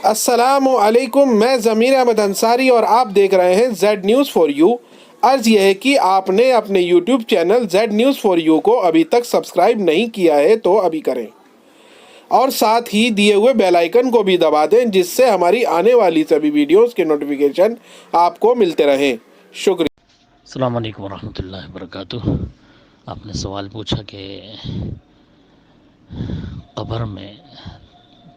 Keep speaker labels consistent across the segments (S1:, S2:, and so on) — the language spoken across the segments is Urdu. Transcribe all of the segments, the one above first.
S1: السلام علیکم، میں ضمیر احمد انصاری اور آپ دیکھ رہے ہیں زیڈ نیوز فار یو۔ عرض یہ ہے کہ آپ نے اپنے YouTube channel Z news for you کو ابھی تک سبسکرائب نہیں کیا ہے تو ابھی کریں، اور ساتھ ہی دیے ہوئے بیل آئیکن کو بھی دبا دیں جس سے ہماری آنے والی سبھی ویڈیوز کے نوٹیفیکیشن آپ کو ملتے رہیں۔ شکریہ۔
S2: السلام علیکم ورحمۃ اللہ وبرکاتہ۔ آپ نے سوال پوچھا کہ قبر میں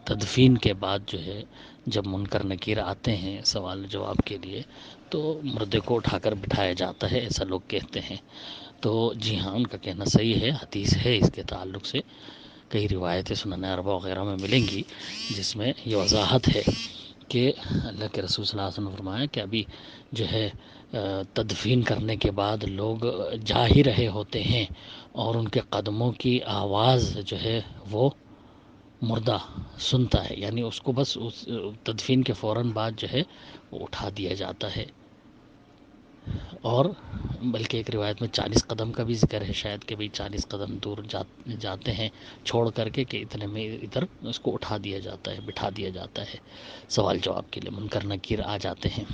S2: تدفین کے بعد جو ہے جب منکر نکیر آتے ہیں سوال جواب کے لیے تو مردے کو اٹھا کر بٹھایا جاتا ہے، ایسا لوگ کہتے ہیں۔ تو جی ہاں، ان کا کہنا صحیح ہے، حدیث ہے اس کے تعلق سے، کئی روایتیں سنن اربع وغیرہ میں ملیں گی جس میں یہ وضاحت ہے کہ اللہ کے رسول صلی اللہ علیہ وسلم نے فرمایا کہ ابھی جو ہے تدفین کرنے کے بعد لوگ جا ہی رہے ہوتے ہیں اور ان کے قدموں کی آواز جو ہے وہ مردہ سنتا ہے، یعنی اس کو بس اس تدفین کے فوراً بعد جو ہے وہ اٹھا دیا جاتا ہے، اور بلکہ ایک روایت میں 40 قدم کا بھی ذکر ہے شاید کہ بھئی 40 قدم دور جاتے ہیں چھوڑ کر کے کہ اتنے میں ادھر اس کو اٹھا دیا جاتا ہے، بٹھا دیا جاتا ہے، سوال جواب کے لیے منکر نکیر آ جاتے ہیں۔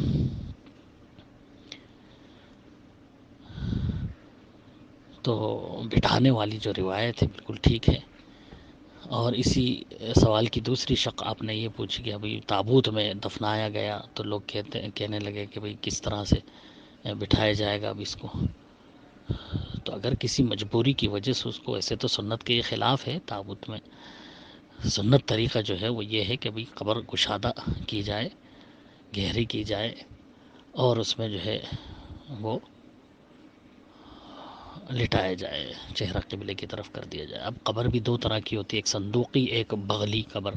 S2: تو بٹھانے والی جو روایت ہے بالکل ٹھیک ہے۔ اور اسی سوال کی دوسری شق آپ نے یہ پوچھی کہ ابھی تابوت میں دفنایا گیا تو لوگ کہنے لگے کہ بھئی کس طرح سے بٹھایا جائے گا اب اس کو۔ تو اگر کسی مجبوری کی وجہ سے اس کو، ایسے تو سنت کے خلاف ہے تابوت میں، سنت طریقہ جو ہے وہ یہ ہے کہ بھئی قبر کشادہ کی جائے، گہری کی جائے، اور اس میں جو ہے وہ لٹایا جائے، چہرہ قبلے کی طرف کر دیا جائے۔ اب قبر بھی دو طرح کی ہوتی ہے، ایک صندوقی، ایک بغلی قبر۔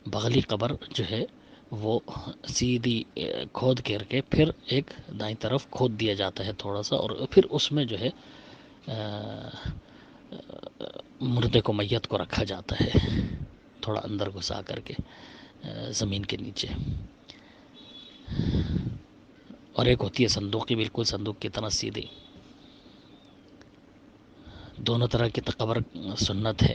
S2: بغلی قبر جو ہے وہ سیدھی کھود کر کے پھر ایک دائیں طرف کھود دیا جاتا ہے تھوڑا سا، اور پھر اس میں جو ہے مردے کو، میت کو رکھا جاتا ہے تھوڑا اندر گھسا کر کے زمین کے نیچے۔ اور ایک ہوتی ہے صندوقی، بالکل صندوق کی طرح سیدھی۔ دونوں طرح کی قبر سنت ہے،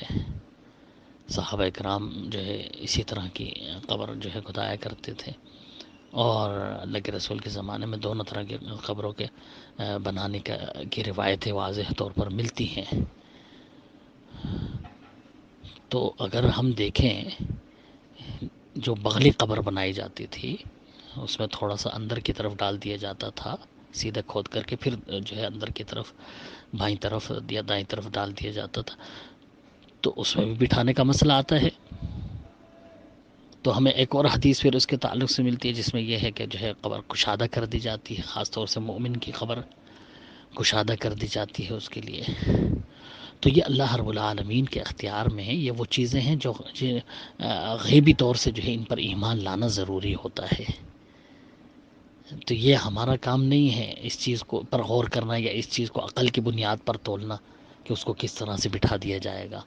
S2: صحابہ کرام جو ہے اسی طرح کی قبر جو ہے کھدایا کرتے تھے، اور اللہ کے رسول کے زمانے میں دونوں طرح کے قبروں کے بنانے کی روایتیں واضح طور پر ملتی ہیں۔ تو اگر ہم دیکھیں جو بغلی قبر بنائی جاتی تھی اس میں تھوڑا سا اندر کی طرف ڈال دیا جاتا تھا، سیدھا کھود کر کے پھر جو ہے اندر کی طرف بائیں طرف یا دائیں طرف ڈال دیا جاتا تھا، تو اس میں بھی بٹھانے کا مسئلہ آتا ہے۔ تو ہمیں ایک اور حدیث پھر اس کے تعلق سے ملتی ہے جس میں یہ ہے کہ جو ہے قبر کشادہ کر دی جاتی ہے، خاص طور سے مومن کی قبر کشادہ کر دی جاتی ہے اس کے لیے۔ تو یہ اللہ رب العالمین کے اختیار میں ہے، یہ وہ چیزیں ہیں جو غیبی طور سے جو ہے ان پر ایمان لانا ضروری ہوتا ہے۔ تو یہ ہمارا کام نہیں ہے اس چیز کو پر غور کرنا یا اس چیز کو عقل کی بنیاد پر تولنا کہ اس کو کس طرح سے بٹھا دیا جائے گا۔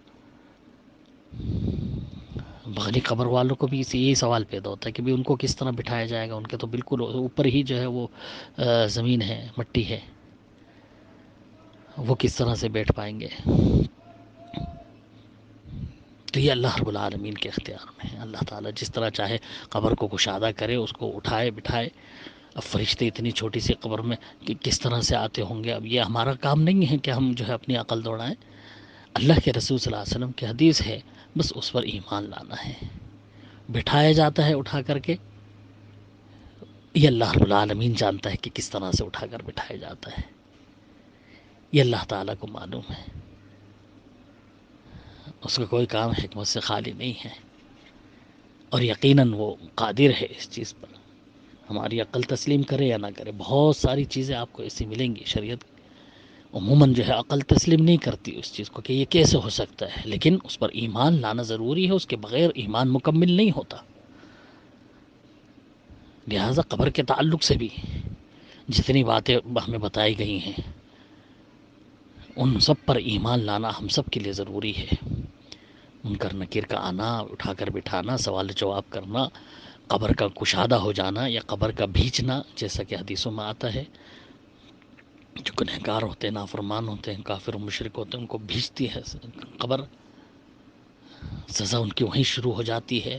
S2: بغلی قبر والوں کو بھی یہی سوال پیدا ہوتا ہے کہ بھی ان کو کس طرح بٹھایا جائے گا، ان کے تو بالکل اوپر ہی جو ہے وہ زمین ہے، مٹی ہے، وہ کس طرح سے بیٹھ پائیں گے۔ تو یہ اللہ رب العالمین کے اختیار میں ہے، اللہ تعالیٰ جس طرح چاہے قبر کو کشادہ کرے، اس کو اٹھائے بٹھائے۔ اب فرشتے اتنی چھوٹی سی قبر میں کس طرح سے آتے ہوں گے، اب یہ ہمارا کام نہیں ہے کہ ہم جو ہے اپنی عقل دوڑائیں۔ اللہ کے رسول صلی اللہ علیہ وسلم کی حدیث ہے، بس اس پر ایمان لانا ہے۔ بٹھایا جاتا ہے اٹھا کر کے، یہ اللہ رب العالمین جانتا ہے کہ کس طرح سے اٹھا کر بٹھایا جاتا ہے، یہ اللہ تعالیٰ کو معلوم ہے، اس کا کوئی کام حکمت سے خالی نہیں ہے، اور یقیناً وہ قادر ہے اس چیز پر، ہماری عقل تسلیم کرے یا نہ کرے۔ بہت ساری چیزیں آپ کو ایسی ملیں گی، شریعت عموماً جو ہے عقل تسلیم نہیں کرتی اس چیز کو کہ یہ کیسے ہو سکتا ہے، لیکن اس پر ایمان لانا ضروری ہے، اس کے بغیر ایمان مکمل نہیں ہوتا۔ لہٰذا قبر کے تعلق سے بھی جتنی باتیں ہمیں بتائی گئی ہیں ان سب پر ایمان لانا ہم سب کے لیے ضروری ہے۔ منکر نکیر کا آنا، اٹھا کر بٹھانا، سوال جواب کرنا، قبر کا کشادہ ہو جانا یا قبر کا بھیجنا، جیسا کہ حدیثوں میں آتا ہے، جو گنہگار ہوتے ہیں، نافرمان ہوتے ہیں، کافر و مشرک ہوتے ہیں، ان کو بھیجتی ہے قبر، سزا ان کی وہیں شروع ہو جاتی ہے۔